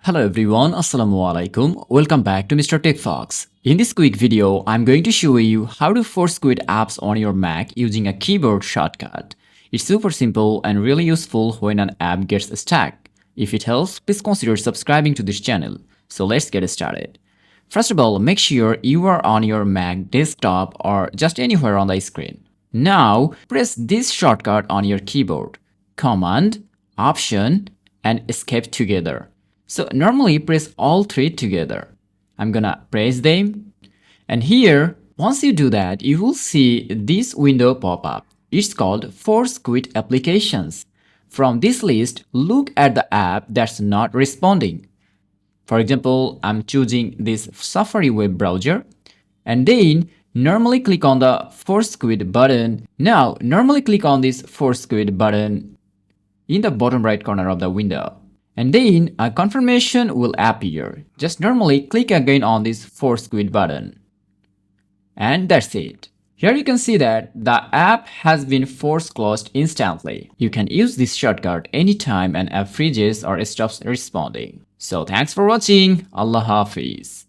Hello everyone, Assalamu alaikum. Welcome back to Mr. Techfox. In this quick video, I'm going to show you how to force quit apps on your Mac using a keyboard shortcut. It's super simple and really useful when an app gets stuck. If it helps, please consider subscribing to this channel. So let's get started. First of all, make sure you are on your Mac desktop or just anywhere on the screen. Now, press this shortcut on your keyboard. Command, Option, and Escape together. So normally press all three together. I'm gonna press them. And here, once you do that, you will see this window pop up. It's called Force Quit Applications. From this list, look at the app that's not responding. For example, I'm choosing this Safari web browser. And then normally click on the Force Quit button. Now, normally click on this Force Quit button in the bottom right corner of the window. And then a confirmation will appear. Just normally click again on this Force Quit button. And that's it. Here you can see that the app has been force closed instantly. You can use this shortcut anytime an app freezes or stops responding. So thanks for watching. Allah Hafiz.